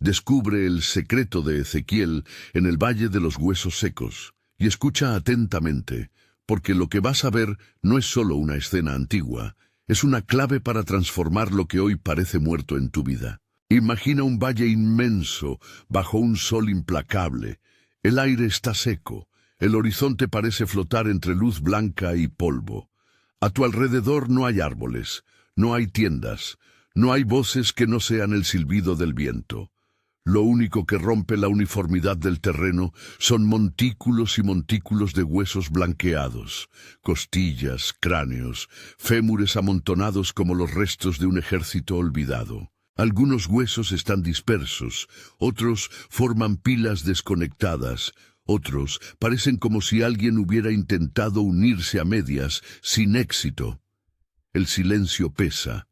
Descubre el secreto de Ezequiel en el Valle de los Huesos Secos y escucha atentamente, porque lo que vas a ver no es solo una escena antigua, es una clave para transformar lo que hoy parece muerto en tu vida. Imagina un valle inmenso, bajo un sol implacable. El aire está seco, el horizonte parece flotar entre luz blanca y polvo. A tu alrededor no hay árboles, no hay tiendas, no hay voces que no sean el silbido del viento. Lo único que rompe la uniformidad del terreno son montículos y montículos de huesos blanqueados, costillas, cráneos, fémures amontonados como los restos de un ejército olvidado. Algunos huesos están dispersos, otros forman pilas desconectadas, otros parecen como si alguien hubiera intentado unirse a medias, sin éxito. El silencio pesa.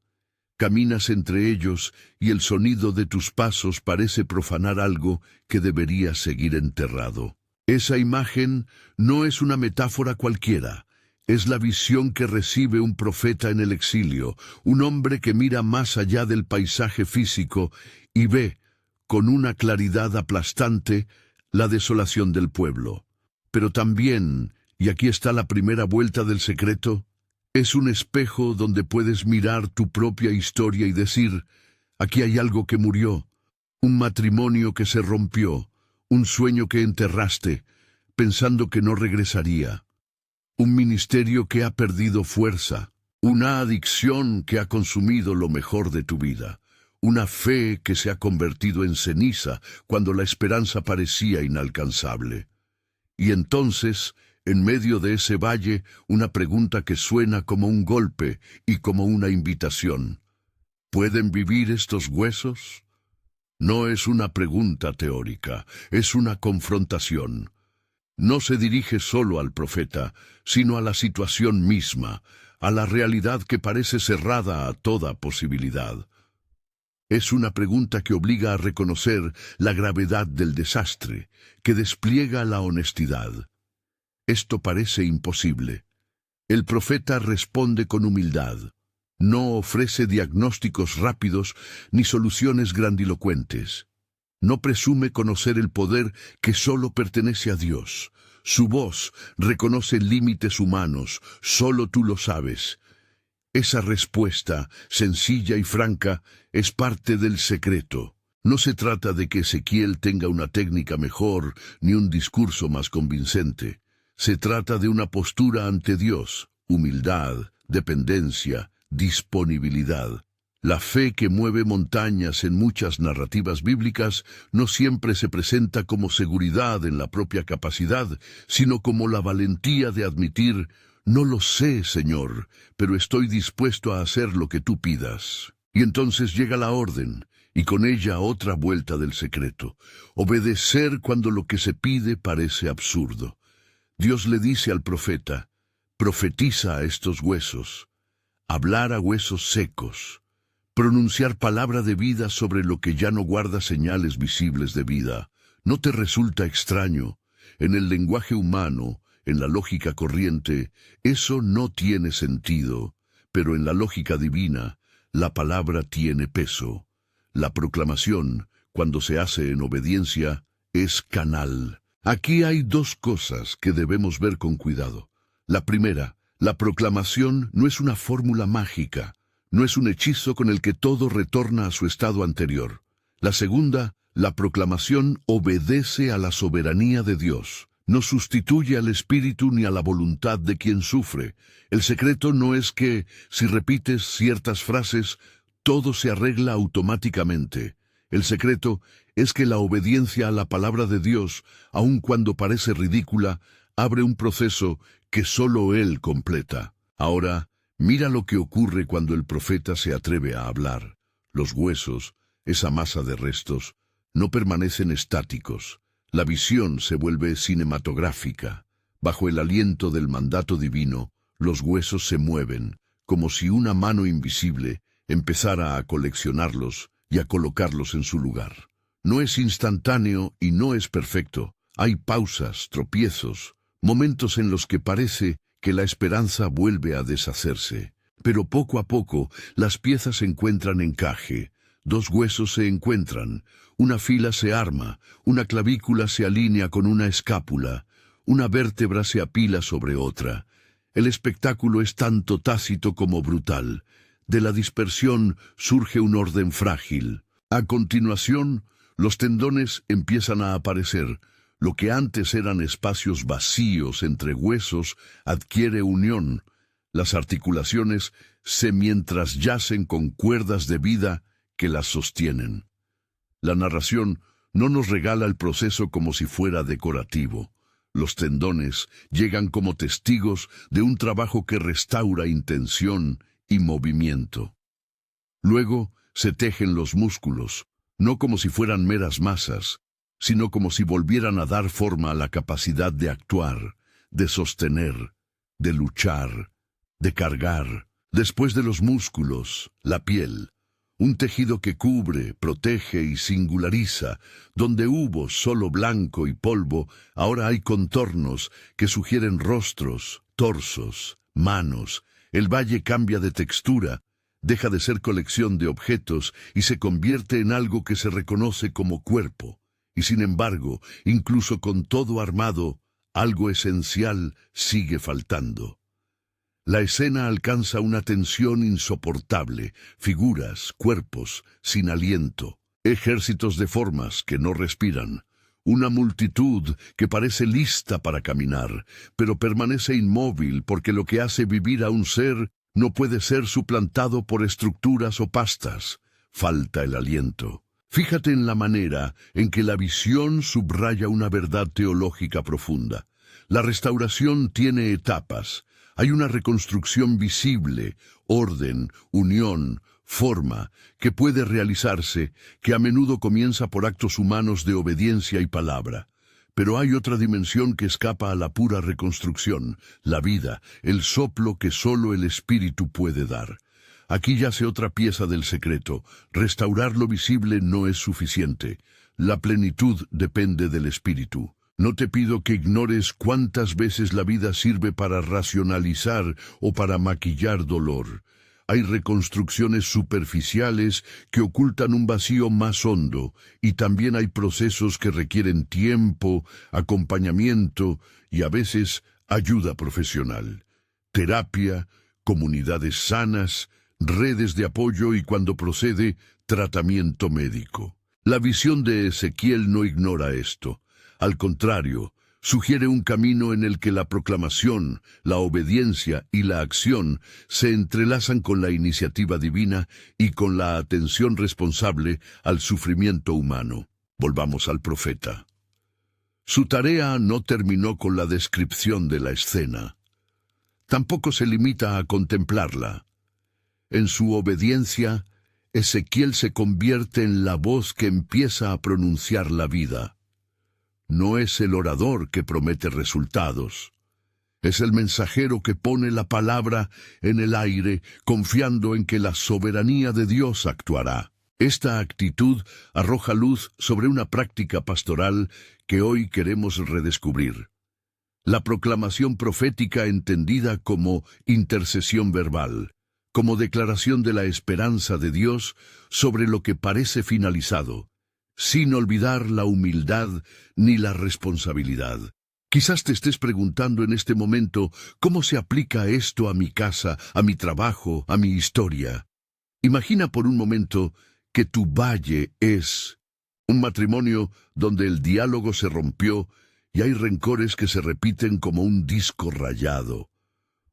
Caminas entre ellos y el sonido de tus pasos parece profanar algo que debería seguir enterrado. Esa imagen no es una metáfora cualquiera. Es la visión que recibe un profeta en el exilio, un hombre que mira más allá del paisaje físico y ve, con una claridad aplastante, la desolación del pueblo. Pero también, y aquí está la primera vuelta del secreto, es un espejo donde puedes mirar tu propia historia y decir, aquí hay algo que murió, un matrimonio que se rompió, un sueño que enterraste, pensando que no regresaría, un ministerio que ha perdido fuerza, una adicción que ha consumido lo mejor de tu vida, una fe que se ha convertido en ceniza cuando la esperanza parecía inalcanzable. Y entonces, en medio de ese valle, una pregunta que suena como un golpe y como una invitación. ¿Pueden vivir estos huesos? No es una pregunta teórica, es una confrontación. No se dirige solo al profeta, sino a la situación misma, a la realidad que parece cerrada a toda posibilidad. Es una pregunta que obliga a reconocer la gravedad del desastre, que despliega la honestidad. Esto parece imposible. El profeta responde con humildad. No ofrece diagnósticos rápidos ni soluciones grandilocuentes. No presume conocer el poder que solo pertenece a Dios. Su voz reconoce límites humanos, solo tú lo sabes. Esa respuesta, sencilla y franca, es parte del secreto. No se trata de que Ezequiel tenga una técnica mejor ni un discurso más convincente. Se trata de una postura ante Dios, humildad, dependencia, disponibilidad. La fe que mueve montañas en muchas narrativas bíblicas no siempre se presenta como seguridad en la propia capacidad, sino como la valentía de admitir, no lo sé, Señor, pero estoy dispuesto a hacer lo que tú pidas. Y entonces llega la orden, y con ella otra vuelta del secreto. Obedecer cuando lo que se pide parece absurdo. Dios le dice al profeta, profetiza a estos huesos, hablar a huesos secos, pronunciar palabra de vida sobre lo que ya no guarda señales visibles de vida. ¿No te resulta extraño? En el lenguaje humano, en la lógica corriente, eso no tiene sentido, pero en la lógica divina, la palabra tiene peso. La proclamación, cuando se hace en obediencia, es canal. Aquí hay dos cosas que debemos ver con cuidado. La primera, la proclamación no es una fórmula mágica, no es un hechizo con el que todo retorna a su estado anterior. La segunda, la proclamación obedece a la soberanía de Dios. No sustituye al espíritu ni a la voluntad de quien sufre. El secreto no es que, si repites ciertas frases, todo se arregla automáticamente. El secreto es que la obediencia a la palabra de Dios, aun cuando parece ridícula, abre un proceso que solo Él completa. Ahora, mira lo que ocurre cuando el profeta se atreve a hablar. Los huesos, esa masa de restos, no permanecen estáticos. La visión se vuelve cinematográfica. Bajo el aliento del mandato divino, los huesos se mueven, como si una mano invisible empezara a coleccionarlos y a colocarlos en su lugar. No es instantáneo y no es perfecto. Hay pausas, tropiezos, momentos en los que parece que la esperanza vuelve a deshacerse. Pero poco a poco las piezas encuentran encaje. Dos huesos se encuentran, una fila se arma, una clavícula se alinea con una escápula, una vértebra se apila sobre otra. El espectáculo es tanto tácito como brutal. De la dispersión surge un orden frágil. A continuación, los tendones empiezan a aparecer. Lo que antes eran espacios vacíos entre huesos adquiere unión. Las articulaciones se mientras yacen con cuerdas de vida que las sostienen. La narración no nos regala el proceso como si fuera decorativo. Los tendones llegan como testigos de un trabajo que restaura intención y movimiento. Luego se tejen los músculos, no como si fueran meras masas, sino como si volvieran a dar forma a la capacidad de actuar, de sostener, de luchar, de cargar. Después de los músculos, la piel, un tejido que cubre, protege y singulariza. Donde hubo solo blanco y polvo, ahora hay contornos que sugieren rostros, torsos, manos. El valle cambia de textura, deja de ser colección de objetos y se convierte en algo que se reconoce como cuerpo. Y sin embargo, incluso con todo armado, algo esencial sigue faltando. La escena alcanza una tensión insoportable, figuras, cuerpos, sin aliento, ejércitos de formas que no respiran, una multitud que parece lista para caminar, pero permanece inmóvil porque lo que hace vivir a un ser no puede ser suplantado por estructuras o pastas. Falta el aliento. Fíjate en la manera en que la visión subraya una verdad teológica profunda. La restauración tiene etapas. Hay una reconstrucción visible, orden, unión, forma, que puede realizarse, que a menudo comienza por actos humanos de obediencia y palabra. Pero hay otra dimensión que escapa a la pura reconstrucción, la vida, el soplo que solo el espíritu puede dar. Aquí yace otra pieza del secreto. Restaurar lo visible no es suficiente. La plenitud depende del espíritu. No te pido que ignores cuántas veces la vida sirve para racionalizar o para maquillar dolor. Hay reconstrucciones superficiales que ocultan un vacío más hondo, y también hay procesos que requieren tiempo, acompañamiento y a veces ayuda profesional. Terapia, comunidades sanas, redes de apoyo y, cuando procede, tratamiento médico. La visión de Ezequiel no ignora esto. Al contrario, sugiere un camino en el que la proclamación, la obediencia y la acción se entrelazan con la iniciativa divina y con la atención responsable al sufrimiento humano. Volvamos al profeta. Su tarea no terminó con la descripción de la escena. Tampoco se limita a contemplarla. En su obediencia, Ezequiel se convierte en la voz que empieza a pronunciar la vida. No es el orador que promete resultados. Es el mensajero que pone la palabra en el aire, confiando en que la soberanía de Dios actuará. Esta actitud arroja luz sobre una práctica pastoral que hoy queremos redescubrir. La proclamación profética entendida como intercesión verbal, como declaración de la esperanza de Dios sobre lo que parece finalizado, sin olvidar la humildad ni la responsabilidad. Quizás te estés preguntando en este momento, ¿cómo se aplica esto a mi casa, a mi trabajo, a mi historia? Imagina por un momento que tu valle es un matrimonio donde el diálogo se rompió y hay rencores que se repiten como un disco rayado.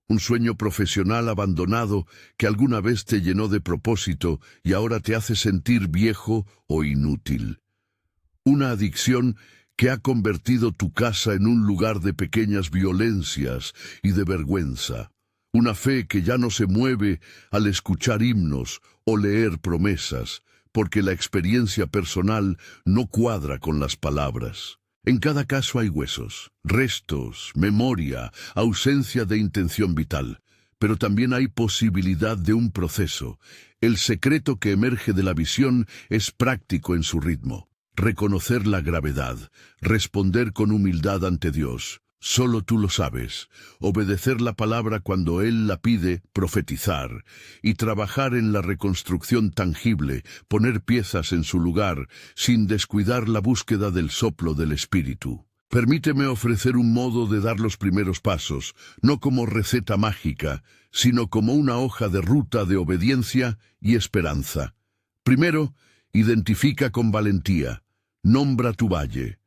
Un sueño profesional abandonado que alguna vez te llenó de propósito y ahora te hace sentir viejo o inútil. Una adicción que ha convertido tu casa en un lugar de pequeñas violencias y de vergüenza. Una fe que ya no se mueve al escuchar himnos o leer promesas, porque la experiencia personal no cuadra con las palabras. En cada caso hay huesos, restos, memoria, ausencia de intención vital. Pero también hay posibilidad de un proceso. El secreto que emerge de la visión es práctico en su ritmo. Reconocer la gravedad, responder con humildad ante Dios, Solo tú lo sabes. Obedecer la palabra cuando Él la pide, profetizar, y trabajar en la reconstrucción tangible, poner piezas en su lugar, sin descuidar la búsqueda del soplo del Espíritu. Permíteme ofrecer un modo de dar los primeros pasos, no como receta mágica, sino como una hoja de ruta de obediencia y esperanza. Primero, identifica con valentía. Nombra tu valle.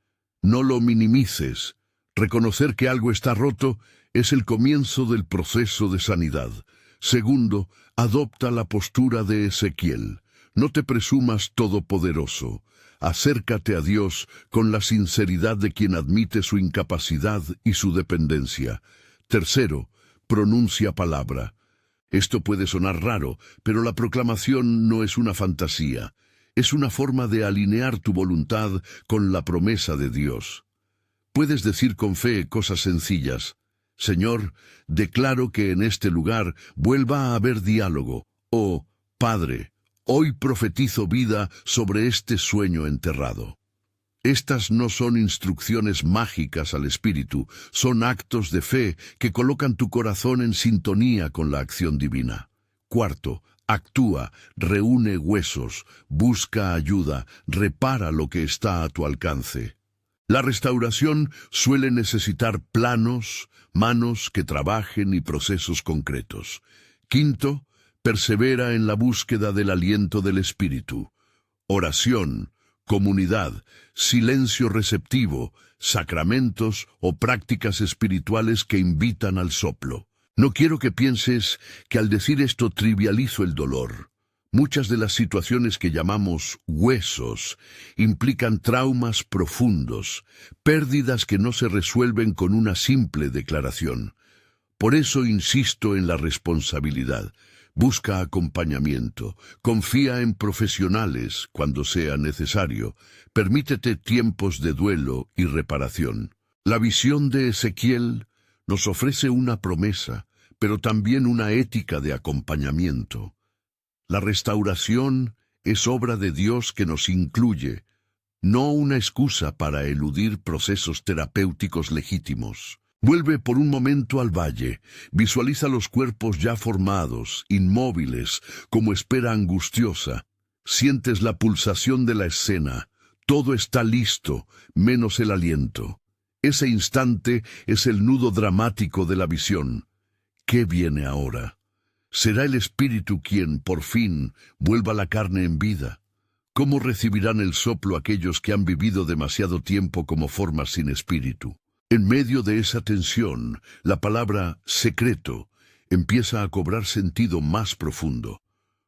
No lo minimices. Reconocer que algo está roto es el comienzo del proceso de sanidad. Segundo, adopta la postura de Ezequiel. No te presumas todopoderoso. Acércate a Dios con la sinceridad de quien admite su incapacidad y su dependencia. Tercero, pronuncia palabra. Esto puede sonar raro, pero la proclamación no es una fantasía. Es una forma de alinear tu voluntad con la promesa de Dios. Puedes decir con fe cosas sencillas. Señor, declaro que en este lugar vuelva a haber diálogo. O, Padre, hoy profetizo vida sobre este sueño enterrado. Estas no son instrucciones mágicas al espíritu, son actos de fe que colocan tu corazón en sintonía con la acción divina. Cuarto, actúa, reúne huesos, busca ayuda, repara lo que está a tu alcance. La restauración suele necesitar planos, manos que trabajen y procesos concretos. Quinto, persevera en la búsqueda del aliento del Espíritu. Oración, comunidad, silencio receptivo, sacramentos o prácticas espirituales que invitan al soplo. No quiero que pienses que al decir esto trivializo el dolor. Muchas de las situaciones que llamamos huesos implican traumas profundos, pérdidas que no se resuelven con una simple declaración. Por eso insisto en la responsabilidad. Busca acompañamiento, confía en profesionales cuando sea necesario, permítete tiempos de duelo y reparación. La visión de Ezequiel nos ofrece una promesa, pero también una ética de acompañamiento. La restauración es obra de Dios que nos incluye, no una excusa para eludir procesos terapéuticos legítimos. Vuelve por un momento al valle, visualiza los cuerpos ya formados, inmóviles, como espera angustiosa. Sientes la pulsación de la escena, todo está listo, menos el aliento. Ese instante es el nudo dramático de la visión. ¿Qué viene ahora? ¿Será el Espíritu quien, por fin, vuelva la carne en vida? ¿Cómo recibirán el soplo aquellos que han vivido demasiado tiempo como formas sin espíritu? En medio de esa tensión, la palabra secreto empieza a cobrar sentido más profundo.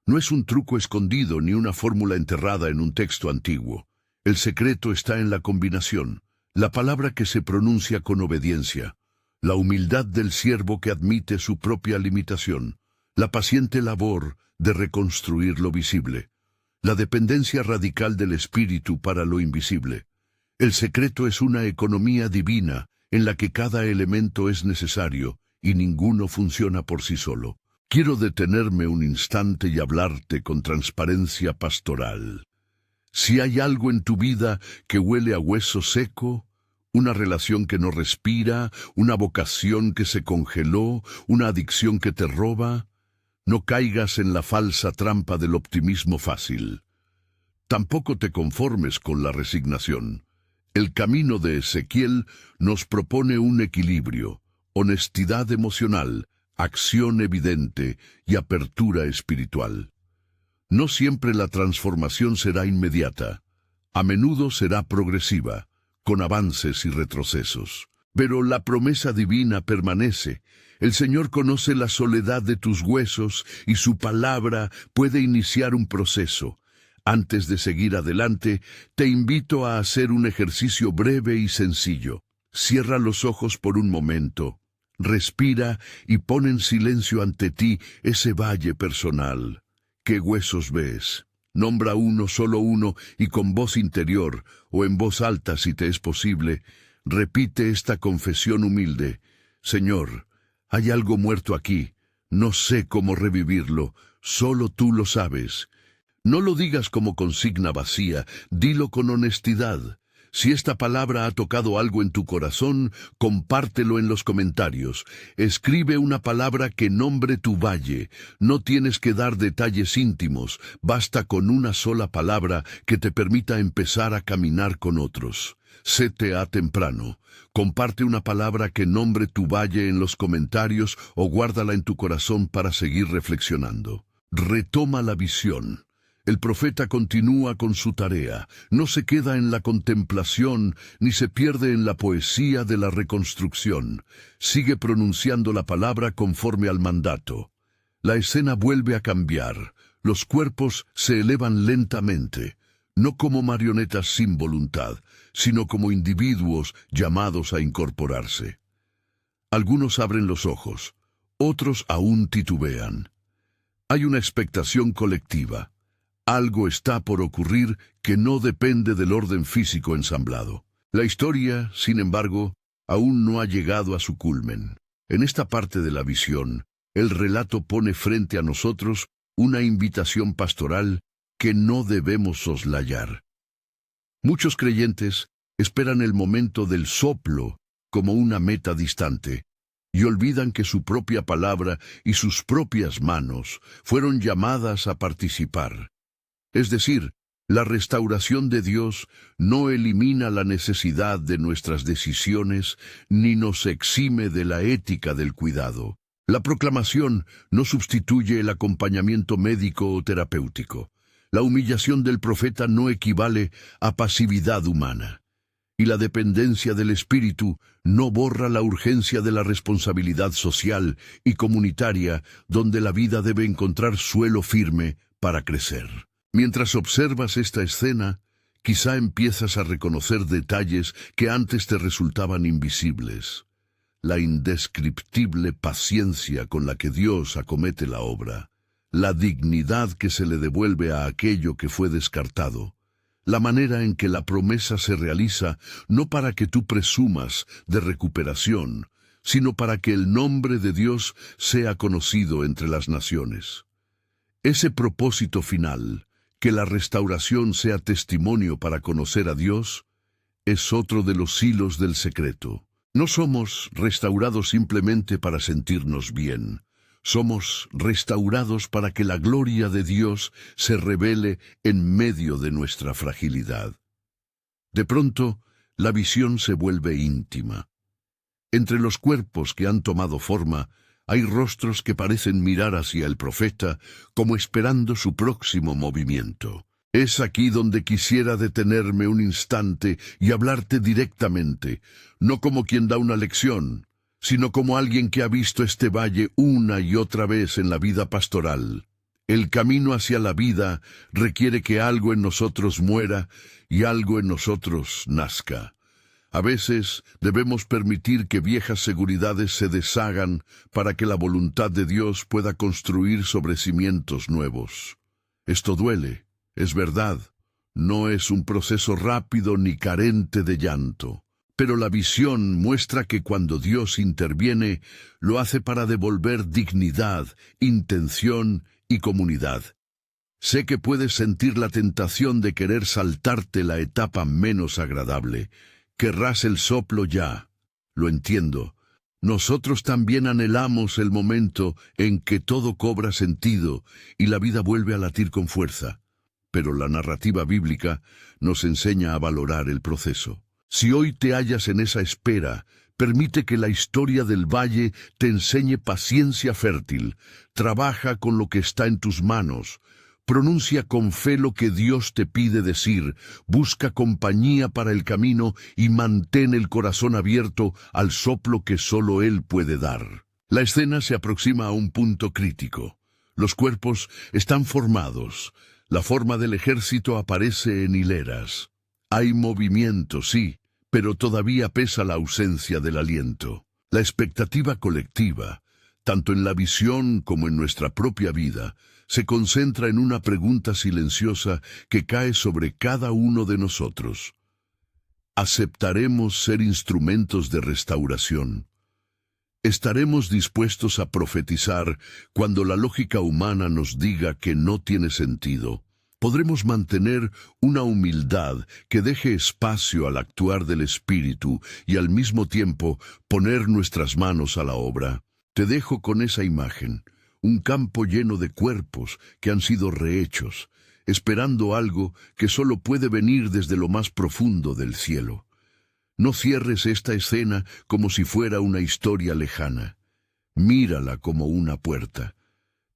No es un truco escondido ni una fórmula enterrada en un texto antiguo. El secreto está en la combinación, la palabra que se pronuncia con obediencia, la humildad del siervo que admite su propia limitación, la paciente labor de reconstruir lo visible, la dependencia radical del espíritu para lo invisible. El secreto es una economía divina en la que cada elemento es necesario y ninguno funciona por sí solo. Quiero detenerme un instante y hablarte con transparencia pastoral. Si hay algo en tu vida que huele a hueso seco, una relación que no respira, una vocación que se congeló, una adicción que te roba, no caigas en la falsa trampa del optimismo fácil. Tampoco te conformes con la resignación. El camino de Ezequiel nos propone un equilibrio, honestidad emocional, acción evidente y apertura espiritual. No siempre la transformación será inmediata. A menudo será progresiva, con avances y retrocesos. Pero la promesa divina permanece. El Señor conoce la soledad de tus huesos y su palabra puede iniciar un proceso. Antes de seguir adelante, te invito a hacer un ejercicio breve y sencillo. Cierra los ojos por un momento, respira y pon en silencio ante ti ese valle personal. ¿Qué huesos ves? Nombra uno, solo uno, y con voz interior, o en voz alta si te es posible, repite esta confesión humilde. Señor, hay algo muerto aquí, no sé cómo revivirlo, solo tú lo sabes. No lo digas como consigna vacía, dilo con honestidad. Si esta palabra ha tocado algo en tu corazón, compártelo en los comentarios. Escribe una palabra que nombre tu valle. No tienes que dar detalles íntimos, basta con una sola palabra que te permita empezar a caminar con otros. Séte a temprano. Comparte una palabra que nombre tu valle en los comentarios o guárdala en tu corazón para seguir reflexionando. Retoma la visión. El profeta continúa con su tarea, no se queda en la contemplación ni se pierde en la poesía de la reconstrucción. Sigue pronunciando la palabra conforme al mandato. La escena vuelve a cambiar. Los cuerpos se elevan lentamente, no como marionetas sin voluntad, sino como individuos llamados a incorporarse. Algunos abren los ojos, otros aún titubean. Hay una expectación colectiva. Algo está por ocurrir que no depende del orden físico ensamblado. La historia, sin embargo, aún no ha llegado a su culmen. En esta parte de la visión, el relato pone frente a nosotros una invitación pastoral que no debemos soslayar. Muchos creyentes esperan el momento del soplo como una meta distante y olvidan que su propia palabra y sus propias manos fueron llamadas a participar. Es decir, la restauración de Dios no elimina la necesidad de nuestras decisiones ni nos exime de la ética del cuidado. La proclamación no sustituye el acompañamiento médico o terapéutico. La humillación del profeta no equivale a pasividad humana. Y la dependencia del Espíritu no borra la urgencia de la responsabilidad social y comunitaria donde la vida debe encontrar suelo firme para crecer. Mientras observas esta escena, quizá empiezas a reconocer detalles que antes te resultaban invisibles. La indescriptible paciencia con la que Dios acomete la obra, la dignidad que se le devuelve a aquello que fue descartado, la manera en que la promesa se realiza no para que tú presumas de recuperación, sino para que el nombre de Dios sea conocido entre las naciones. Ese propósito final, que la restauración sea testimonio para conocer a Dios, es otro de los hilos del secreto. No somos restaurados simplemente para sentirnos bien. Somos restaurados para que la gloria de Dios se revele en medio de nuestra fragilidad. De pronto, la visión se vuelve íntima. Entre los cuerpos que han tomado forma, hay rostros que parecen mirar hacia el profeta como esperando su próximo movimiento. Es aquí donde quisiera detenerme un instante y hablarte directamente, no como quien da una lección, sino como alguien que ha visto este valle una y otra vez en la vida pastoral. El camino hacia la vida requiere que algo en nosotros muera y algo en nosotros nazca. A veces debemos permitir que viejas seguridades se deshagan para que la voluntad de Dios pueda construir sobre cimientos nuevos. Esto duele, es verdad. No es un proceso rápido ni carente de llanto. Pero la visión muestra que cuando Dios interviene, lo hace para devolver dignidad, intención y comunidad. Sé que puedes sentir la tentación de querer saltarte la etapa menos agradable. Querrás el soplo ya. Lo entiendo. Nosotros también anhelamos el momento en que todo cobra sentido y la vida vuelve a latir con fuerza. Pero la narrativa bíblica nos enseña a valorar el proceso. Si hoy te hallas en esa espera, permite que la historia del valle te enseñe paciencia fértil. Trabaja con lo que está en tus manos. Pronuncia con fe lo que Dios te pide decir, busca compañía para el camino y mantén el corazón abierto al soplo que solo Él puede dar. La escena se aproxima a un punto crítico. Los cuerpos están formados. La forma del ejército aparece en hileras. Hay movimiento, sí, pero todavía pesa la ausencia del aliento. La expectativa colectiva, tanto en la visión como en nuestra propia vida, se concentra en una pregunta silenciosa que cae sobre cada uno de nosotros. ¿Aceptaremos ser instrumentos de restauración? ¿Estaremos dispuestos a profetizar cuando la lógica humana nos diga que no tiene sentido? podremos mantener una humildad que deje espacio al actuar del Espíritu y al mismo tiempo poner nuestras manos a la obra. Te dejo con esa imagen, un campo lleno de cuerpos que han sido rehechos, esperando algo que solo puede venir desde lo más profundo del cielo. No cierres esta escena como si fuera una historia lejana. Mírala como una puerta.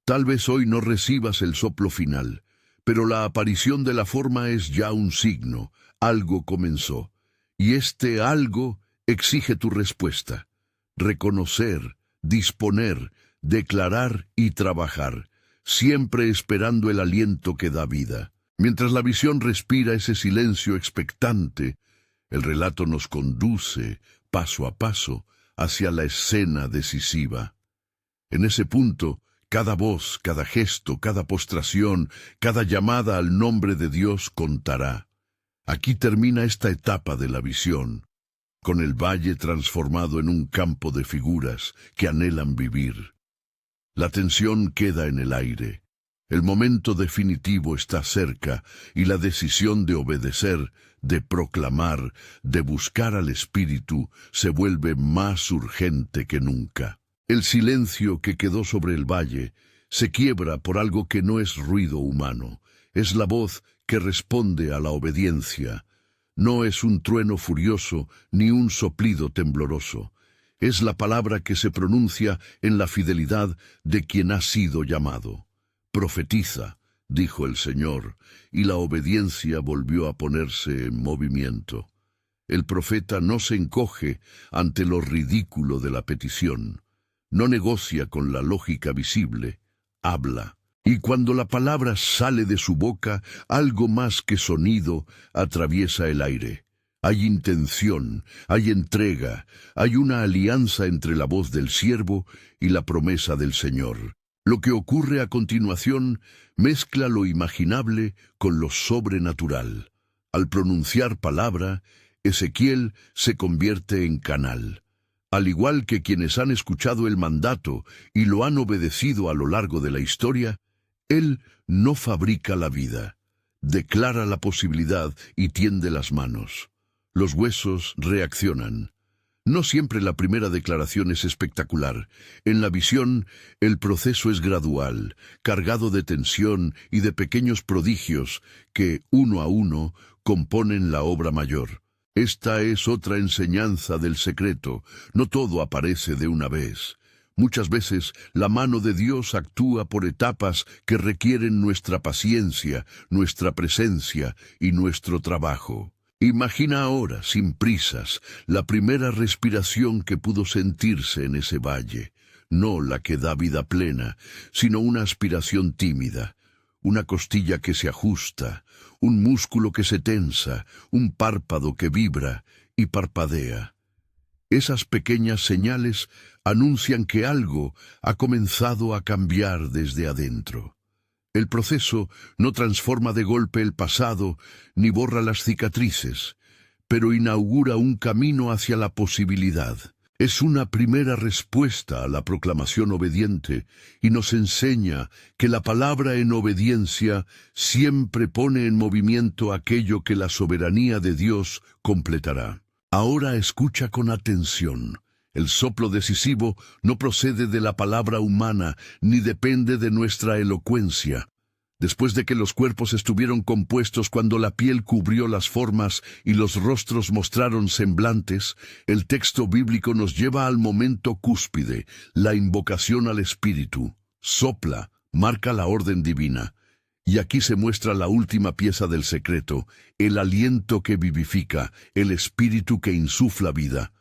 Tal vez hoy no recibas el soplo final, pero la aparición de la forma es ya un signo. Algo comenzó, y este algo exige tu respuesta. Reconocer, disponer, declarar y trabajar, siempre esperando el aliento que da vida. Mientras la visión respira ese silencio expectante, el relato nos conduce, paso a paso, hacia la escena decisiva. En ese punto, cada voz, cada gesto, cada postración, cada llamada al nombre de Dios contará. Aquí termina esta etapa de la visión, con el valle transformado en un campo de figuras que anhelan vivir. La tensión queda en el aire. El momento definitivo está cerca y la decisión de obedecer, de proclamar, de buscar al Espíritu se vuelve más urgente que nunca. El silencio que quedó sobre el valle se quiebra por algo que no es ruido humano. Es la voz que responde a la obediencia. No es un trueno furioso ni un soplido tembloroso. Es la palabra que se pronuncia en la fidelidad de quien ha sido llamado. Profetiza, dijo el Señor, y la obediencia volvió a ponerse en movimiento. El profeta no se encoge ante lo ridículo de la petición. No negocia con la lógica visible, habla. Y cuando la palabra sale de su boca, algo más que sonido atraviesa el aire. Hay intención, hay entrega, hay una alianza entre la voz del siervo y la promesa del Señor. Lo que ocurre a continuación mezcla lo imaginable con lo sobrenatural. Al pronunciar palabra, Ezequiel se convierte en canal. Al igual que quienes han escuchado el mandato y lo han obedecido a lo largo de la historia, él no fabrica la vida, declara la posibilidad y tiende las manos. Los huesos reaccionan. No siempre la primera declaración es espectacular. En la visión, el proceso es gradual, cargado de tensión y de pequeños prodigios que, uno a uno, componen la obra mayor. Esta es otra enseñanza del secreto. No todo aparece de una vez. Muchas veces la mano de Dios actúa por etapas que requieren nuestra paciencia, nuestra presencia y nuestro trabajo. Imagina ahora, sin prisas, la primera respiración que pudo sentirse en ese valle. No la que da vida plena, sino una aspiración tímida. Una costilla que se ajusta, un músculo que se tensa, un párpado que vibra y parpadea. Esas pequeñas señales anuncian que algo ha comenzado a cambiar desde adentro. El proceso no transforma de golpe el pasado ni borra las cicatrices, pero inaugura un camino hacia la posibilidad. Es una primera respuesta a la proclamación obediente y nos enseña que la palabra en obediencia siempre pone en movimiento aquello que la soberanía de Dios completará. Ahora escucha con atención. El soplo decisivo no procede de la palabra humana ni depende de nuestra elocuencia. Después de que los cuerpos estuvieron compuestos, cuando la piel cubrió las formas y los rostros mostraron semblantes, el texto bíblico nos lleva al momento cúspide, la invocación al Espíritu. Sopla, marca la orden divina. Y aquí se muestra la última pieza del secreto, el aliento que vivifica, el Espíritu que insufla vida.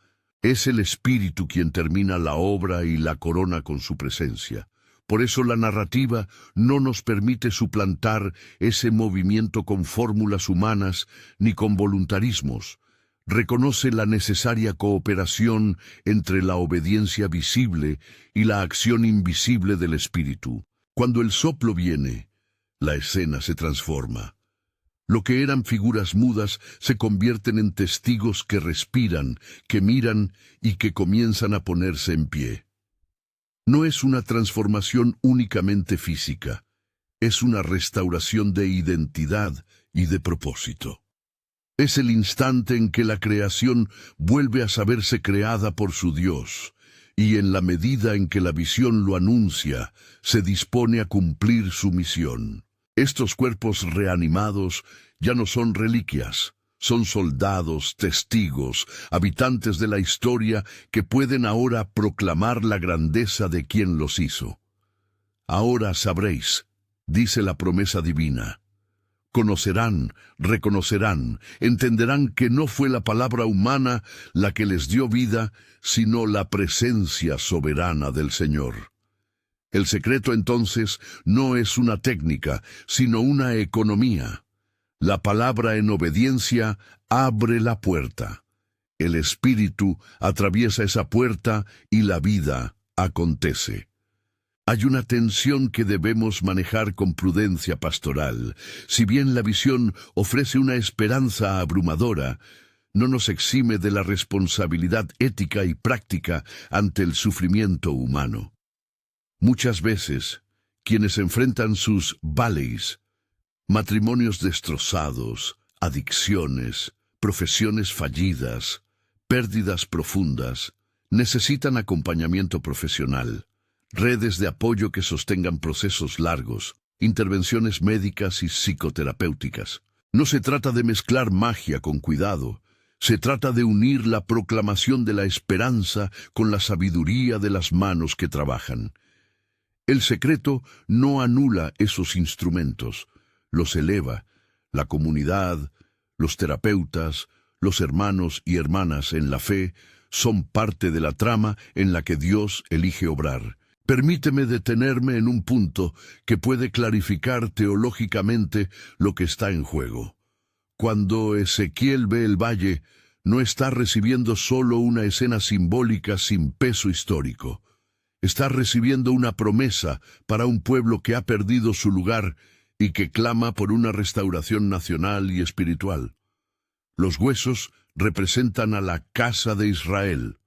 Es el Espíritu quien termina la obra y la corona con su presencia. Por eso la narrativa no nos permite suplantar ese movimiento con fórmulas humanas ni con voluntarismos. Reconoce la necesaria cooperación entre la obediencia visible y la acción invisible del Espíritu. Cuando el soplo viene, la escena se transforma. Lo que eran figuras mudas se convierten en testigos que respiran, que miran y que comienzan a ponerse en pie. No es una transformación únicamente física, es una restauración de identidad y de propósito. Es el instante en que la creación vuelve a saberse creada por su Dios, y en la medida en que la visión lo anuncia, se dispone a cumplir su misión. Estos cuerpos reanimados ya no son reliquias, son soldados, testigos, habitantes de la historia que pueden ahora proclamar la grandeza de quien los hizo. Ahora sabréis, dice la promesa divina. Conocerán, reconocerán, entenderán que no fue la palabra humana la que les dio vida, sino la presencia soberana del Señor. El secreto entonces no es una técnica, sino una economía. La palabra en obediencia abre la puerta. El Espíritu atraviesa esa puerta y la vida acontece. Hay una tensión que debemos manejar con prudencia pastoral. Si bien la visión ofrece una esperanza abrumadora, no nos exime de la responsabilidad ética y práctica ante el sufrimiento humano. Muchas veces, quienes enfrentan sus valleys, matrimonios destrozados, adicciones, profesiones fallidas, pérdidas profundas, necesitan acompañamiento profesional, redes de apoyo que sostengan procesos largos, intervenciones médicas y psicoterapéuticas. No se trata de mezclar magia con cuidado, se trata de unir la proclamación de la esperanza con la sabiduría de las manos que trabajan. El secreto no anula esos instrumentos, los eleva. La comunidad, los terapeutas, los hermanos y hermanas en la fe son parte de la trama en la que Dios elige obrar. Permíteme detenerme en un punto que puede clarificar teológicamente lo que está en juego. Cuando Ezequiel ve el valle, no está recibiendo solo una escena simbólica sin peso histórico. Está recibiendo una promesa para un pueblo que ha perdido su lugar y que clama por una restauración nacional y espiritual. Los huesos representan a la casa de Israel.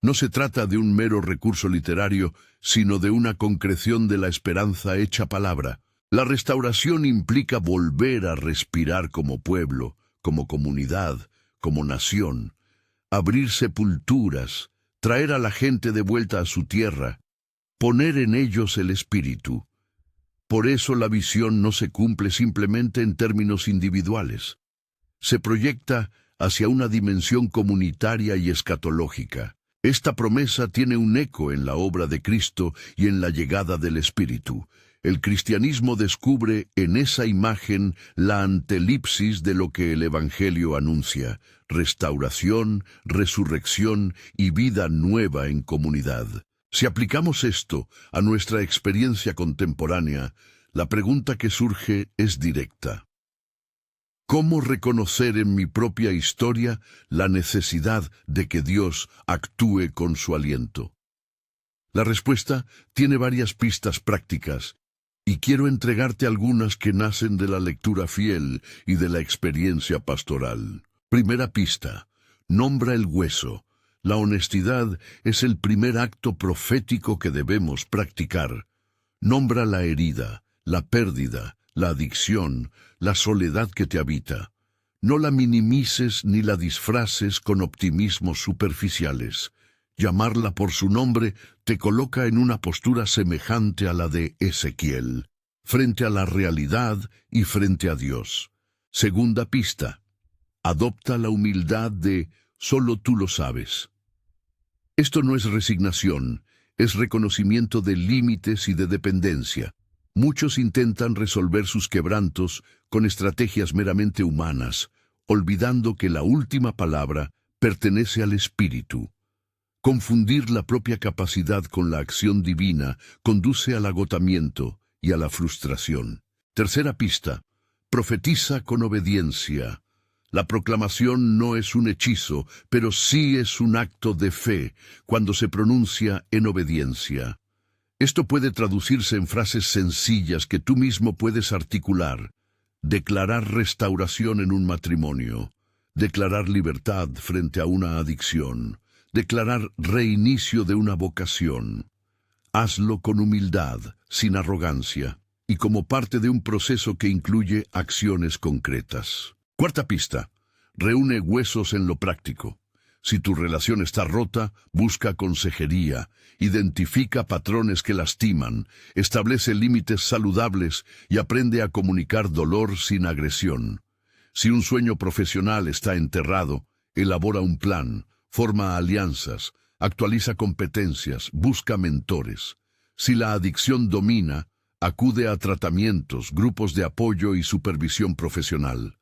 No se trata de un mero recurso literario, sino de una concreción de la esperanza hecha palabra. La restauración implica volver a respirar como pueblo, como comunidad, como nación, abrir sepulturas, traer a la gente de vuelta a su tierra, poner en ellos el espíritu. Por eso la visión no se cumple simplemente en términos individuales. Se proyecta hacia una dimensión comunitaria y escatológica. Esta promesa tiene un eco en la obra de Cristo y en la llegada del Espíritu. El cristianismo descubre en esa imagen la antelipsis de lo que el Evangelio anuncia: restauración, resurrección y vida nueva en comunidad. Si aplicamos esto a nuestra experiencia contemporánea, la pregunta que surge es directa. ¿Cómo reconocer en mi propia historia la necesidad de que Dios actúe con su aliento? La respuesta tiene varias pistas prácticas, y quiero entregarte algunas que nacen de la lectura fiel y de la experiencia pastoral. Primera pista: nombra el hueso. La honestidad es el primer acto profético que debemos practicar. Nombra la herida, la pérdida, la adicción, la soledad que te habita. No la minimices ni la disfraces con optimismos superficiales. Llamarla por su nombre te coloca en una postura semejante a la de Ezequiel, frente a la realidad y frente a Dios. Segunda pista: adopta la humildad de solo tú lo sabes. Esto no es resignación, es reconocimiento de límites y de dependencia. Muchos intentan resolver sus quebrantos con estrategias meramente humanas, olvidando que la última palabra pertenece al Espíritu. Confundir la propia capacidad con la acción divina conduce al agotamiento y a la frustración. Tercera pista: profetiza con obediencia. La proclamación no es un hechizo, pero sí es un acto de fe cuando se pronuncia en obediencia. Esto puede traducirse en frases sencillas que tú mismo puedes articular. Declarar restauración en un matrimonio, declarar libertad frente a una adicción, declarar reinicio de una vocación. Hazlo con humildad, sin arrogancia, y como parte de un proceso que incluye acciones concretas. Cuarta pista. Reúne huesos en lo práctico. Si tu relación está rota, busca consejería, identifica patrones que lastiman, establece límites saludables y aprende a comunicar dolor sin agresión. Si un sueño profesional está enterrado, elabora un plan, forma alianzas, actualiza competencias, busca mentores. Si la adicción domina, acude a tratamientos, grupos de apoyo y supervisión profesional.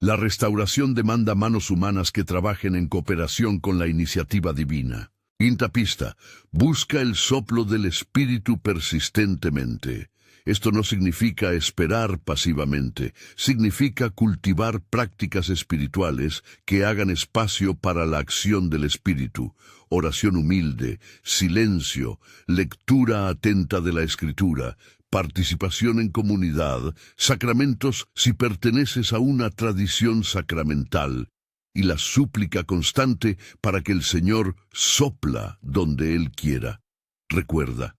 La restauración demanda manos humanas que trabajen en cooperación con la iniciativa divina. Quinta pista. Busca el soplo del Espíritu persistentemente. Esto no significa esperar pasivamente, significa cultivar prácticas espirituales que hagan espacio para la acción del Espíritu, oración humilde, silencio, lectura atenta de la Escritura, participación en comunidad, sacramentos si perteneces a una tradición sacramental, y la súplica constante para que el Señor sopla donde Él quiera. Recuerda,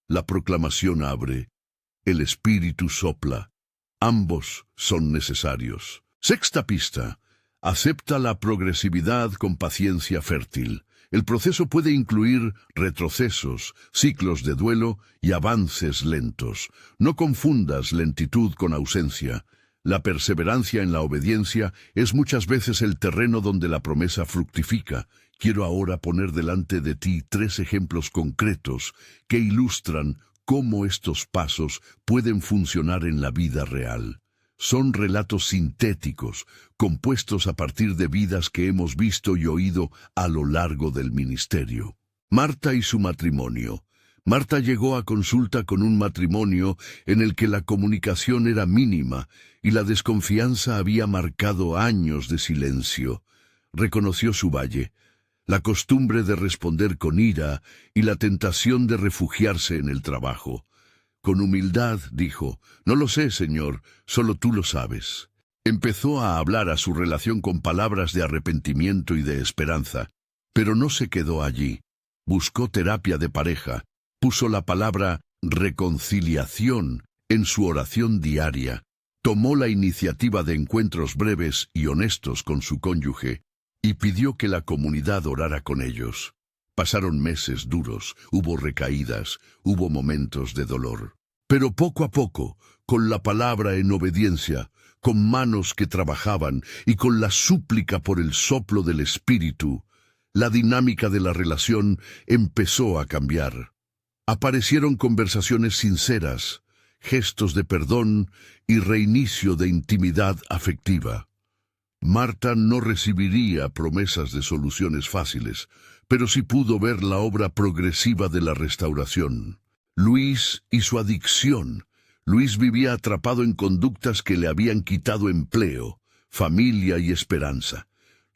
la proclamación abre, el Espíritu sopla. Ambos son necesarios. Sexta pista. Acepta la progresividad con paciencia fértil. El proceso puede incluir retrocesos, ciclos de duelo y avances lentos. No confundas lentitud con ausencia. La perseverancia en la obediencia es muchas veces el terreno donde la promesa fructifica. Quiero ahora poner delante de ti 3 ejemplos concretos que ilustran cómo estos pasos pueden funcionar en la vida real. Son relatos sintéticos, compuestos a partir de vidas que hemos visto y oído a lo largo del ministerio. Marta y su matrimonio. Marta llegó a consulta con un matrimonio en el que la comunicación era mínima y la desconfianza había marcado años de silencio. Reconoció su valle, la costumbre de responder con ira y la tentación de refugiarse en el trabajo. Con humildad dijo, «No lo sé, Señor, solo tú lo sabes». Empezó a hablar a su relación con palabras de arrepentimiento y de esperanza, pero no se quedó allí. Buscó terapia de pareja, puso la palabra reconciliación en su oración diaria, tomó la iniciativa de encuentros breves y honestos con su cónyuge y pidió que la comunidad orara con ellos. Pasaron meses duros, hubo recaídas, hubo momentos de dolor. Pero poco a poco, con la palabra en obediencia, con manos que trabajaban y con la súplica por el soplo del Espíritu, la dinámica de la relación empezó a cambiar. Aparecieron conversaciones sinceras, gestos de perdón y reinicio de intimidad afectiva. Marta no recibiría promesas de soluciones fáciles, pero sí pudo ver la obra progresiva de la restauración. Luis y su adicción. Luis vivía atrapado en conductas que le habían quitado empleo, familia y esperanza.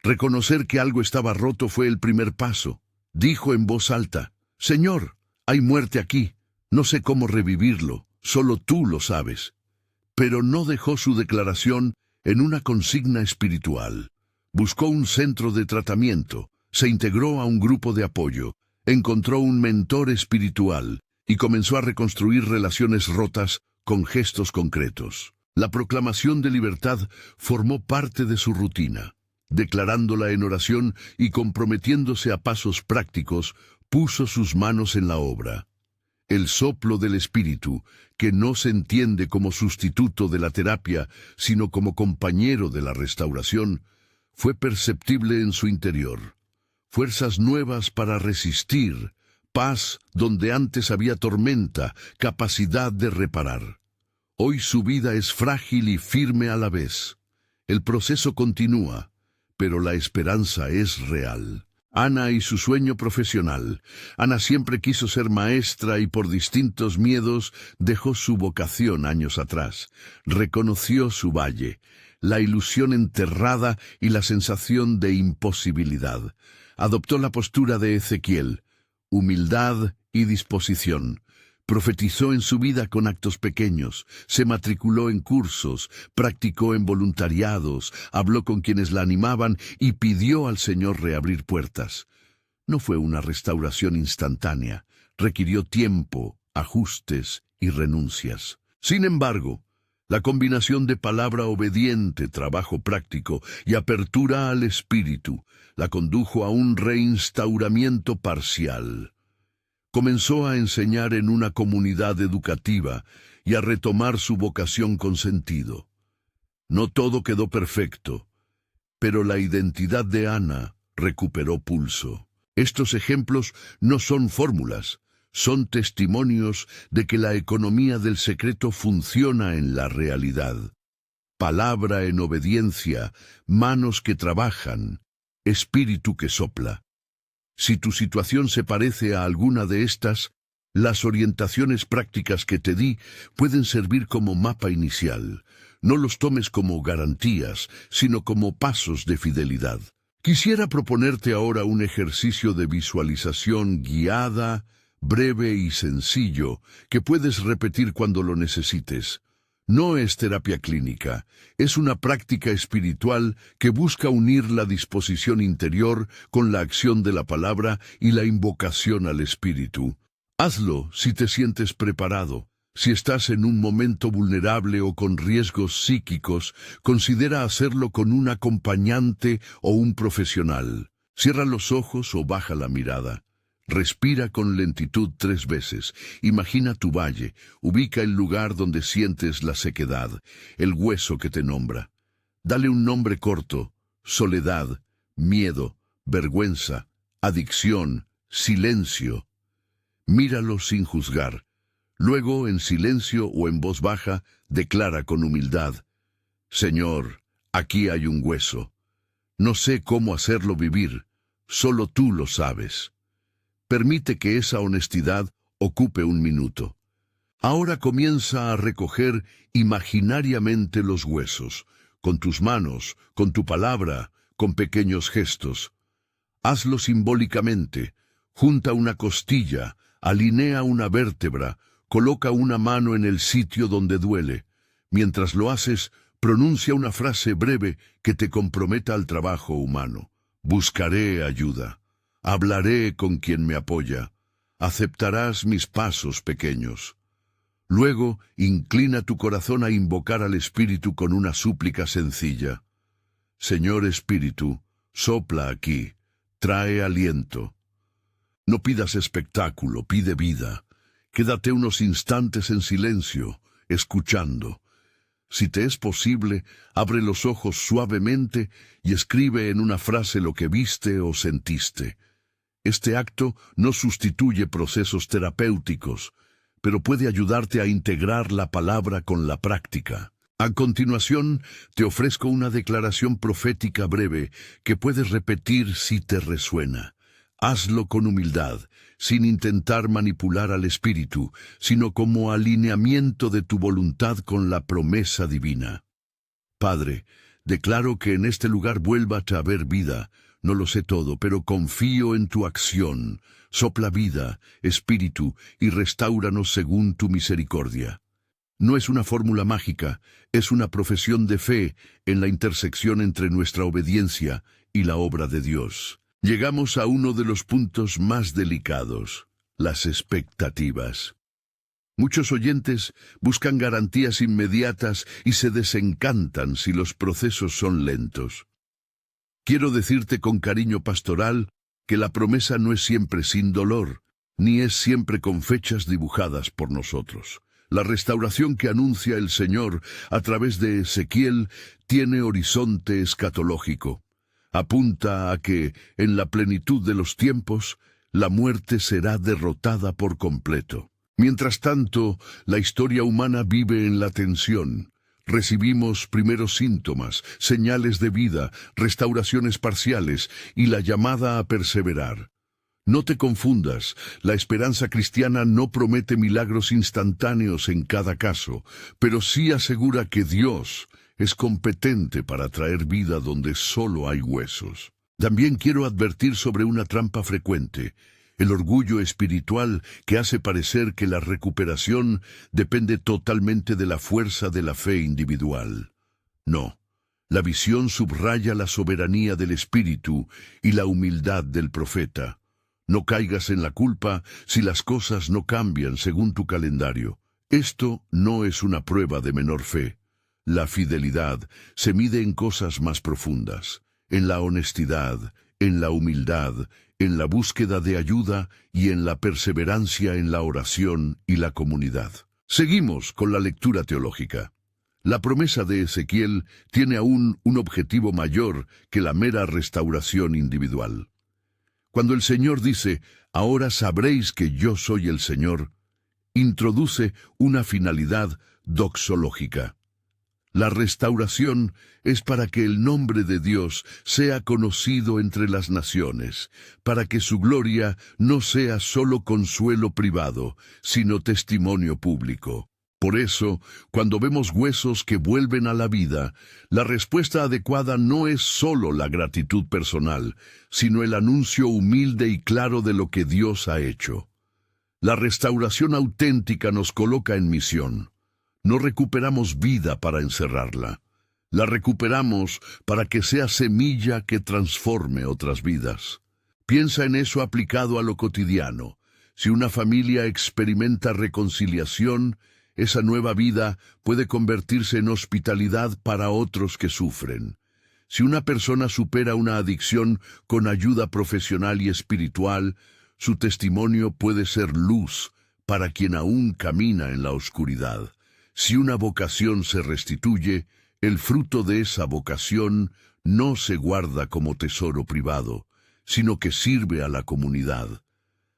Reconocer que algo estaba roto fue el primer paso. Dijo en voz alta, «Señor, hay muerte aquí. No sé cómo revivirlo, solo tú lo sabes». Pero no dejó su declaración en una consigna espiritual. Buscó un centro de tratamiento, se integró a un grupo de apoyo, encontró un mentor espiritual y comenzó a reconstruir relaciones rotas con gestos concretos. La proclamación de libertad formó parte de su rutina. Declarándola en oración y comprometiéndose a pasos prácticos, puso sus manos en la obra. El soplo del Espíritu, que no se entiende como sustituto de la terapia, sino como compañero de la restauración, fue perceptible en su interior. Fuerzas nuevas para resistir, paz donde antes había tormenta, capacidad de reparar. Hoy su vida es frágil y firme a la vez. El proceso continúa, pero la esperanza es real. Ana y su sueño profesional. Ana siempre quiso ser maestra y por distintos miedos dejó su vocación años atrás. Reconoció su valle, la ilusión enterrada y la sensación de imposibilidad. Adoptó la postura de Ezequiel, humildad y disposición. Profetizó en su vida con actos pequeños, se matriculó en cursos, practicó en voluntariados, habló con quienes la animaban y pidió al Señor reabrir puertas. No fue una restauración instantánea, requirió tiempo, ajustes y renuncias. Sin embargo, la combinación de palabra obediente, trabajo práctico y apertura al espíritu la condujo a un reinstauramiento parcial. Comenzó a enseñar en una comunidad educativa y a retomar su vocación con sentido. No todo quedó perfecto, pero la identidad de Ana recuperó pulso. Estos ejemplos no son fórmulas, son testimonios de que la economía del secreto funciona en la realidad. Palabra en obediencia, manos que trabajan, espíritu que sopla. Si tu situación se parece a alguna de estas, las orientaciones prácticas que te di pueden servir como mapa inicial. No los tomes como garantías, sino como pasos de fidelidad. Quisiera proponerte ahora un ejercicio de visualización guiada, breve y sencillo, que puedes repetir cuando lo necesites. No es terapia clínica, es una práctica espiritual que busca unir la disposición interior con la acción de la palabra y la invocación al espíritu. Hazlo si te sientes preparado. Si estás en un momento vulnerable o con riesgos psíquicos, considera hacerlo con un acompañante o un profesional. Cierra los ojos o baja la mirada. Respira con lentitud 3 veces. Imagina tu valle. Ubica el lugar donde sientes la sequedad, el hueso que te nombra. Dale un nombre corto: soledad, miedo, vergüenza, adicción, silencio. Míralo sin juzgar. Luego, en silencio o en voz baja, declara con humildad: Señor, aquí hay un hueso. No sé cómo hacerlo vivir, solo tú lo sabes. Permite que esa honestidad ocupe un minuto. Ahora comienza a recoger imaginariamente los huesos, con tus manos, con tu palabra, con pequeños gestos. Hazlo simbólicamente. Junta una costilla, alinea una vértebra, coloca una mano en el sitio donde duele. Mientras lo haces, pronuncia una frase breve que te comprometa al trabajo humano. Buscaré ayuda. Hablaré con quien me apoya. Aceptarás mis pasos pequeños. Luego, inclina tu corazón a invocar al Espíritu con una súplica sencilla. Señor Espíritu, sopla aquí, trae aliento. No pidas espectáculo, pide vida. Quédate unos instantes en silencio, escuchando. Si te es posible, abre los ojos suavemente y escribe en una frase lo que viste o sentiste. Este acto no sustituye procesos terapéuticos, pero puede ayudarte a integrar la palabra con la práctica. A continuación, te ofrezco una declaración profética breve que puedes repetir si te resuena. Hazlo con humildad, sin intentar manipular al espíritu, sino como alineamiento de tu voluntad con la promesa divina. Padre, declaro que en este lugar vuelva a haber vida. No lo sé todo, pero confío en tu acción. Sopla vida, espíritu, y restáuranos según tu misericordia. No es una fórmula mágica, es una profesión de fe en la intersección entre nuestra obediencia y la obra de Dios. Llegamos a uno de los puntos más delicados: las expectativas. Muchos oyentes buscan garantías inmediatas y se desencantan si los procesos son lentos. Quiero decirte con cariño pastoral que la promesa no es siempre sin dolor, ni es siempre con fechas dibujadas por nosotros. La restauración que anuncia el Señor a través de Ezequiel tiene horizonte escatológico. Apunta a que, en la plenitud de los tiempos, la muerte será derrotada por completo. Mientras tanto, la historia humana vive en la tensión. Recibimos primeros síntomas, señales de vida, restauraciones parciales y la llamada a perseverar. No te confundas, la esperanza cristiana no promete milagros instantáneos en cada caso, pero sí asegura que Dios es competente para traer vida donde solo hay huesos. También quiero advertir sobre una trampa frecuente: el orgullo espiritual que hace parecer que la recuperación depende totalmente de la fuerza de la fe individual. No, la visión subraya la soberanía del Espíritu y la humildad del profeta. No caigas en la culpa si las cosas no cambian según tu calendario. Esto no es una prueba de menor fe. La fidelidad se mide en cosas más profundas, en la honestidad, en la humildad, en la búsqueda de ayuda y en la perseverancia en la oración y la comunidad. Seguimos con la lectura teológica. La promesa de Ezequiel tiene aún un objetivo mayor que la mera restauración individual. Cuando el Señor dice, ahora sabréis que yo soy el Señor, introduce una finalidad doxológica. La restauración es para que el nombre de Dios sea conocido entre las naciones, para que su gloria no sea solo consuelo privado, sino testimonio público. Por eso, cuando vemos huesos que vuelven a la vida, la respuesta adecuada no es solo la gratitud personal, sino el anuncio humilde y claro de lo que Dios ha hecho. La restauración auténtica nos coloca en misión. No recuperamos vida para encerrarla. La recuperamos para que sea semilla que transforme otras vidas. Piensa en eso aplicado a lo cotidiano. Si una familia experimenta reconciliación, esa nueva vida puede convertirse en hospitalidad para otros que sufren. Si una persona supera una adicción con ayuda profesional y espiritual, su testimonio puede ser luz para quien aún camina en la oscuridad. Si una vocación se restituye, el fruto de esa vocación no se guarda como tesoro privado, sino que sirve a la comunidad.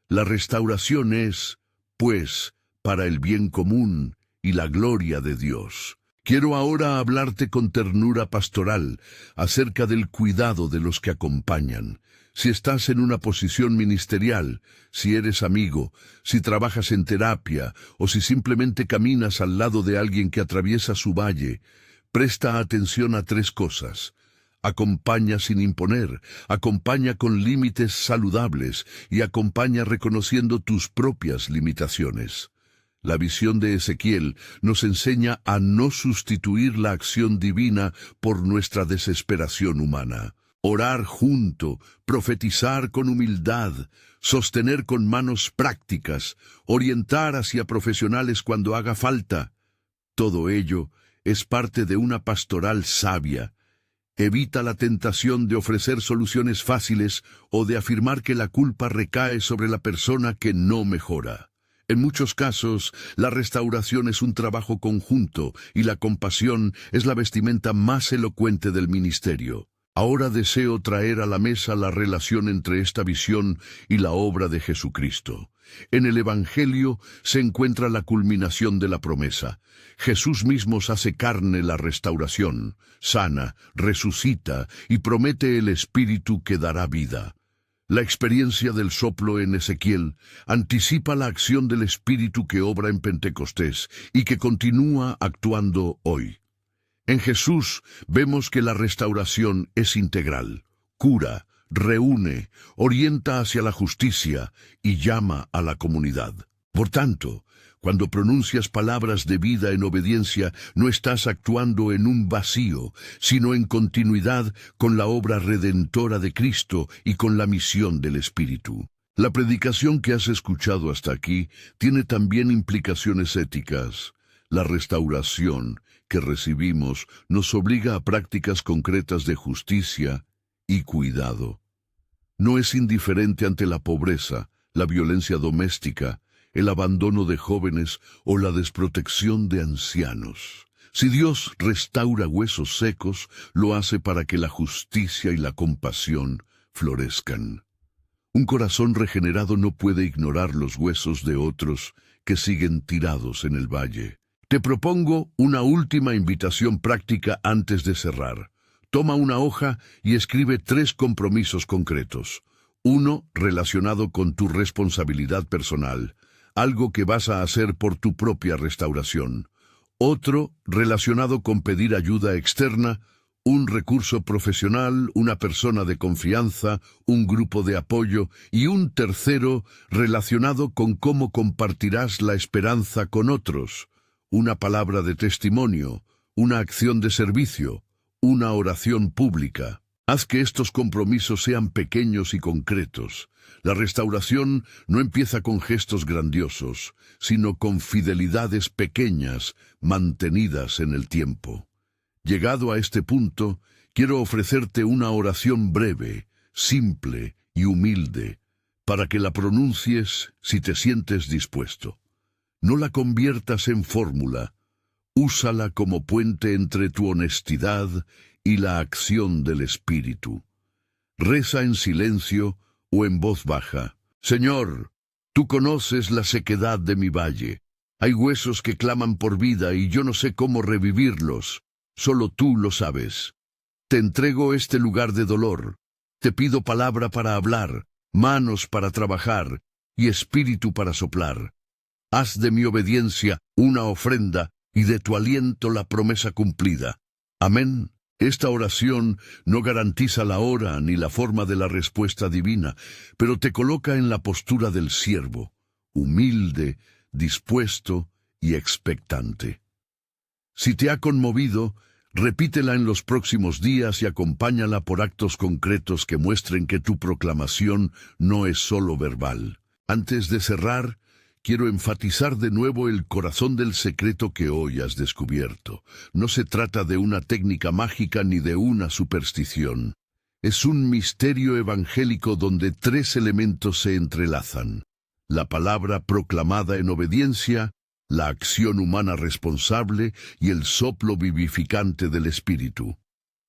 La restauración es, pues, para el bien común y la gloria de Dios. Quiero ahora hablarte con ternura pastoral acerca del cuidado de los que acompañan. Si estás en una posición ministerial, si eres amigo, si trabajas en terapia o si simplemente caminas al lado de alguien que atraviesa su valle, presta atención a 3 cosas. Acompaña sin imponer, acompaña con límites saludables y acompaña reconociendo tus propias limitaciones. La visión de Ezequiel nos enseña a no sustituir la acción divina por nuestra desesperación humana. Orar junto, profetizar con humildad, sostener con manos prácticas, orientar hacia profesionales cuando haga falta. Todo ello es parte de una pastoral sabia. Evita la tentación de ofrecer soluciones fáciles o de afirmar que la culpa recae sobre la persona que no mejora. En muchos casos, la restauración es un trabajo conjunto y la compasión es la vestimenta más elocuente del ministerio. Ahora deseo traer a la mesa la relación entre esta visión y la obra de Jesucristo. En el Evangelio se encuentra la culminación de la promesa. Jesús mismo hace carne la restauración, sana, resucita y promete el Espíritu que dará vida. La experiencia del soplo en Ezequiel anticipa la acción del Espíritu que obra en Pentecostés y que continúa actuando hoy. En Jesús vemos que la restauración es integral, cura, reúne, orienta hacia la justicia y llama a la comunidad. Por tanto, cuando pronuncias palabras de vida en obediencia, no estás actuando en un vacío, sino en continuidad con la obra redentora de Cristo y con la misión del Espíritu. La predicación que has escuchado hasta aquí tiene también implicaciones éticas. La restauración que recibimos nos obliga a prácticas concretas de justicia y cuidado. No es indiferente ante la pobreza, la violencia doméstica, el abandono de jóvenes o la desprotección de ancianos. Si Dios restaura huesos secos, lo hace para que la justicia y la compasión florezcan. Un corazón regenerado no puede ignorar los huesos de otros que siguen tirados en el valle. Te propongo una última invitación práctica antes de cerrar. Toma una hoja y escribe 3 compromisos concretos. 1 relacionado con tu responsabilidad personal, algo que vas a hacer por tu propia restauración. Otro relacionado con pedir ayuda externa, un recurso profesional, una persona de confianza, un grupo de apoyo, y un tercero relacionado con cómo compartirás la esperanza con otros, una palabra de testimonio, una acción de servicio, una oración pública. Haz que estos compromisos sean pequeños y concretos. La restauración no empieza con gestos grandiosos, sino con fidelidades pequeñas, mantenidas en el tiempo. Llegado a este punto, quiero ofrecerte una oración breve, simple y humilde, para que la pronuncies si te sientes dispuesto. No la conviertas en fórmula, úsala como puente entre tu honestidad y la acción del Espíritu. Reza en silencio o en voz baja. Señor, tú conoces la sequedad de mi valle. Hay huesos que claman por vida y yo no sé cómo revivirlos. Solo tú lo sabes. Te entrego este lugar de dolor. Te pido palabra para hablar, manos para trabajar y espíritu para soplar. Haz de mi obediencia una ofrenda y de tu aliento la promesa cumplida. Amén. Esta oración no garantiza la hora ni la forma de la respuesta divina, pero te coloca en la postura del siervo, humilde, dispuesto y expectante. Si te ha conmovido, repítela en los próximos días y acompáñala por actos concretos que muestren que tu proclamación no es solo verbal. Antes de cerrar, quiero enfatizar de nuevo el corazón del secreto que hoy has descubierto. No se trata de una técnica mágica ni de una superstición. Es un misterio evangélico donde tres elementos se entrelazan: la palabra proclamada en obediencia, la acción humana responsable y el soplo vivificante del Espíritu.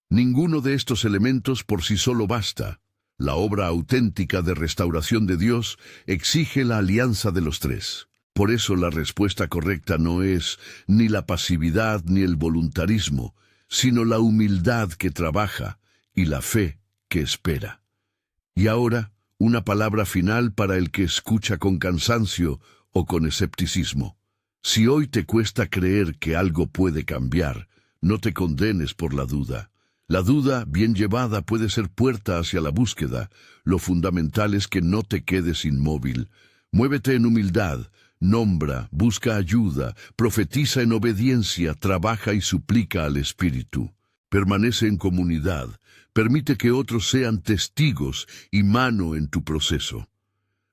Ninguno de estos elementos por sí solo basta. La obra auténtica de restauración de Dios exige la alianza de los tres. Por eso la respuesta correcta no es ni la pasividad ni el voluntarismo, sino la humildad que trabaja y la fe que espera. Y ahora, una palabra final para el que escucha con cansancio o con escepticismo. Si hoy te cuesta creer que algo puede cambiar, no te condenes por la duda. La duda, bien llevada, puede ser puerta hacia la búsqueda. Lo fundamental es que no te quedes inmóvil. Muévete en humildad, nombra, busca ayuda, profetiza en obediencia, trabaja y suplica al Espíritu. Permanece en comunidad, permite que otros sean testigos y mano en tu proceso.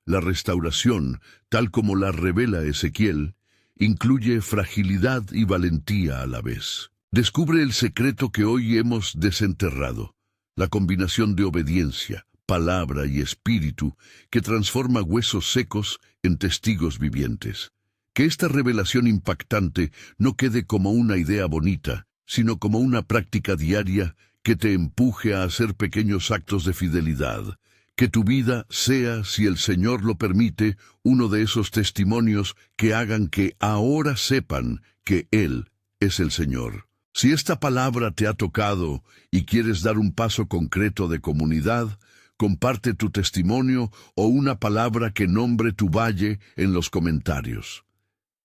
La restauración, tal como la revela Ezequiel, incluye fragilidad y valentía a la vez. Descubre el secreto que hoy hemos desenterrado, la combinación de obediencia, palabra y espíritu que transforma huesos secos en testigos vivientes. Que esta revelación impactante no quede como una idea bonita, sino como una práctica diaria que te empuje a hacer pequeños actos de fidelidad. Que tu vida sea, si el Señor lo permite, uno de esos testimonios que hagan que ahora sepan que Él es el Señor. Si esta palabra te ha tocado y quieres dar un paso concreto de comunidad, comparte tu testimonio o una palabra que nombre tu valle en los comentarios.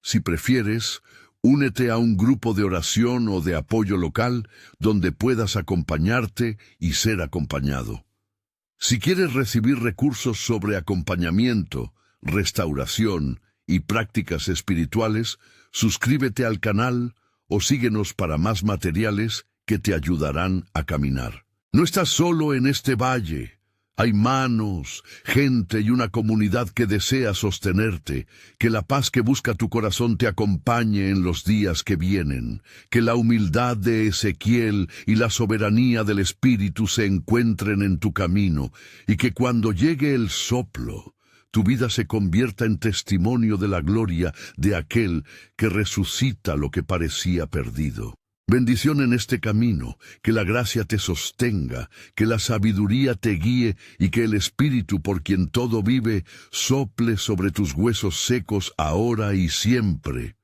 Si prefieres, únete a un grupo de oración o de apoyo local donde puedas acompañarte y ser acompañado. Si quieres recibir recursos sobre acompañamiento, restauración y prácticas espirituales, suscríbete al canal o síguenos para más materiales que te ayudarán a caminar. No estás solo en este valle. Hay manos, gente y una comunidad que desea sostenerte. Que la paz que busca tu corazón te acompañe en los días que vienen. Que la humildad de Ezequiel y la soberanía del Espíritu se encuentren en tu camino. Y que cuando llegue el soplo, tu vida se convierta en testimonio de la gloria de aquel que resucita lo que parecía perdido. Bendición en este camino, que la gracia te sostenga, que la sabiduría te guíe y que el Espíritu por quien todo vive sople sobre tus huesos secos ahora y siempre.